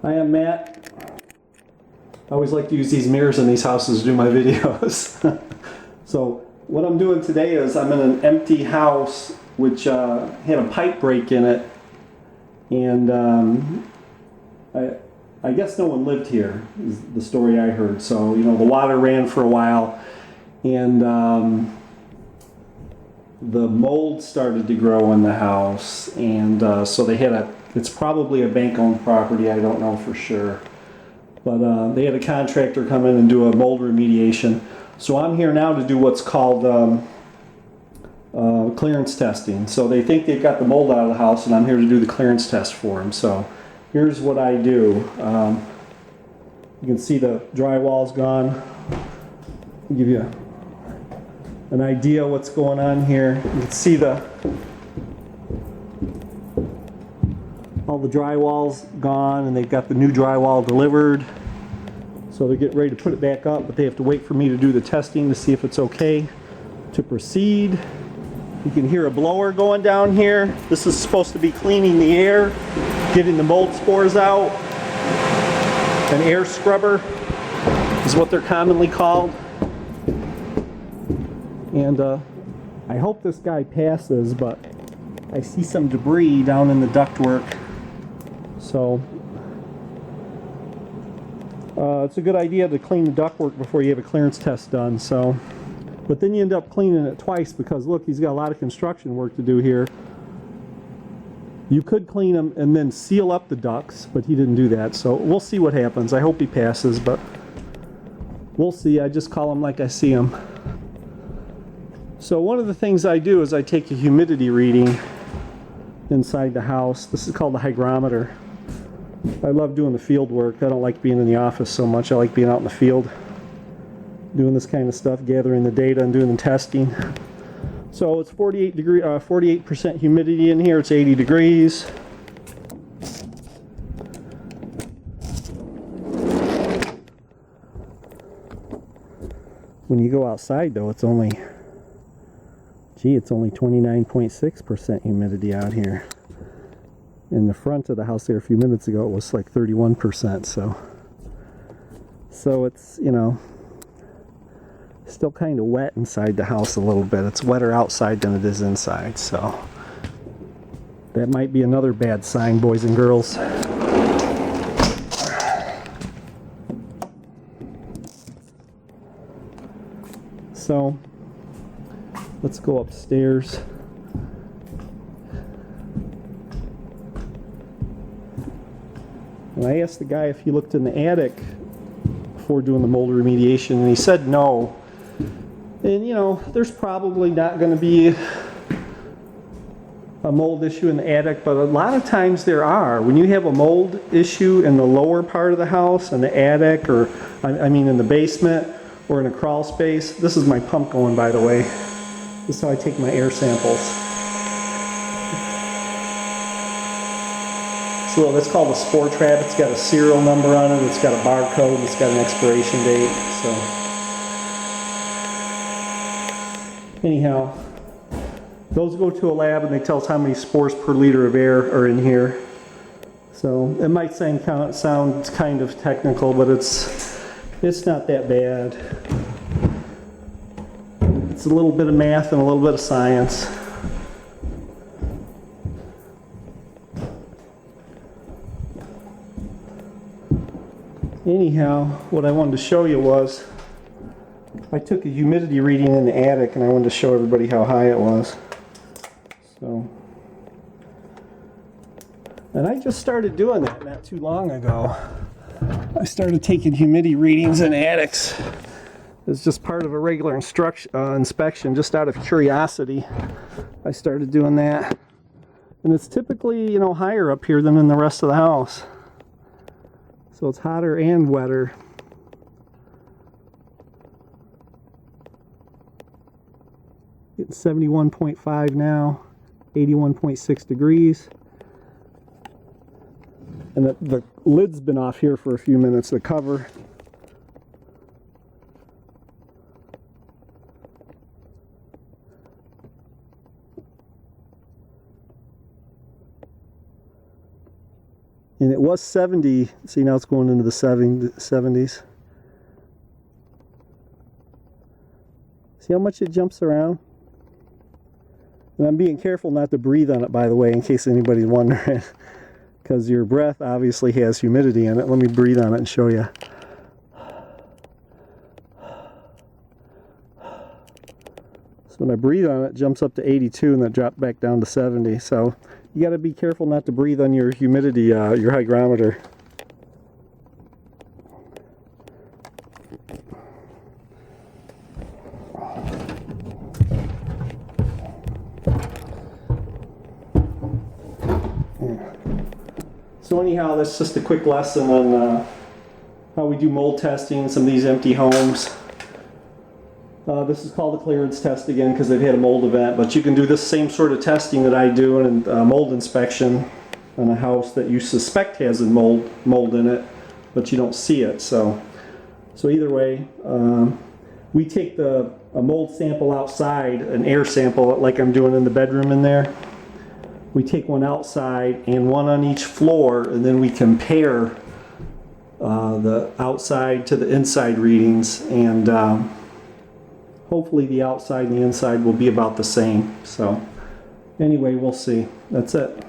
Hi, I'm Matt. I always like to use these mirrors in these houses to do my videos. So what I'm doing today is I'm in an empty house which had a pipe break in it, and I guess no one lived here is the story I heard. So the water ran for a while, and the mold started to grow in the house, and so they had it's probably a bank-owned property, I don't know for sure. But they had a contractor come in and do a mold remediation. So I'm here now to do what's called clearance testing. So they think they've got the mold out of the house, and I'm here to do the clearance test for them. So here's what I do. You can see the drywall's gone. I'll give you an idea what's going on here. You can see all the drywall's gone, and they've got the new drywall delivered. So they're getting ready to put it back up, but they have to wait for me to do the testing to see if it's okay to proceed. You can hear a blower going down here. This is supposed to be cleaning the air, getting the mold spores out. An air scrubber is what they're commonly called. And I hope this guy passes, but I see some debris down in the ductwork. So it's a good idea to clean the ductwork before you have a clearance test done. So, but then you end up cleaning it twice because look, he's got a lot of construction work to do here. You could clean them and then seal up the ducts, but he didn't do that. So we'll see what happens. I hope he passes, but we'll see. I just call him like I see him. So one of the things I do is I take a humidity reading inside the house. This is called the hygrometer. I love doing the field work. I don't like being in the office so much. I like being out in the field doing this kind of stuff, gathering the data and doing the testing. So it's 48% humidity in here. It's 80 degrees. When you go outside though, it's only 29.6% humidity out here. In the front of the house there a few minutes ago, it was like 31%. So it's, still kind of wet inside the house a little bit. It's wetter outside than it is inside. So that might be another bad sign, boys and girls. So let's go upstairs. And I asked the guy if he looked in the attic before doing the mold remediation, and he said no. And there's probably not going to be a mold issue in the attic, but a lot of times there are. When you have a mold issue in the lower part of the house, in the attic, or I mean in the basement, or in a crawl space. This is my pump going, by the way. This is how I take my air samples. So that's called a spore trap. It's got a serial number on it. It's got a barcode. It's got an expiration date. So anyhow, those go to a lab and they tell us how many spores per liter of air are in here. So it might sound kind of technical, but it's not that bad. It's a little bit of math and a little bit of science. Anyhow, what I wanted to show you was I took a humidity reading in the attic, and I wanted to show everybody how high it was. So, and I just started doing that not too long ago. I started taking humidity readings in attics. It's just part of a regular inspection, just out of curiosity. I started doing that. And it's typically, higher up here than in the rest of the house. So it's hotter and wetter. Getting 71.5 now, 81.6 degrees. And the lid's been off here for a few minutes, the cover. And it was 70. See, now it's going into the 70s. See how much it jumps around? And I'm being careful not to breathe on it, by the way, in case anybody's wondering. Because your breath obviously has humidity in it. Let me breathe on it and show you. So when I breathe on it, it jumps up to 82 and then drops back down to 70. So you got to be careful not to breathe on your humidity, your hygrometer. So anyhow, that's just a quick lesson on how we do mold testing in some of these empty homes. This is called a clearance test again because they've had a mold event, but you can do this same sort of testing that I do in a mold inspection on a house that you suspect has a mold in it, but you don't see it. So either way, we take a mold sample outside, an air sample like I'm doing in the bedroom in there. We take one outside and one on each floor, and then we compare the outside to the inside readings, and hopefully the outside and the inside will be about the same. So anyway, we'll see. That's it.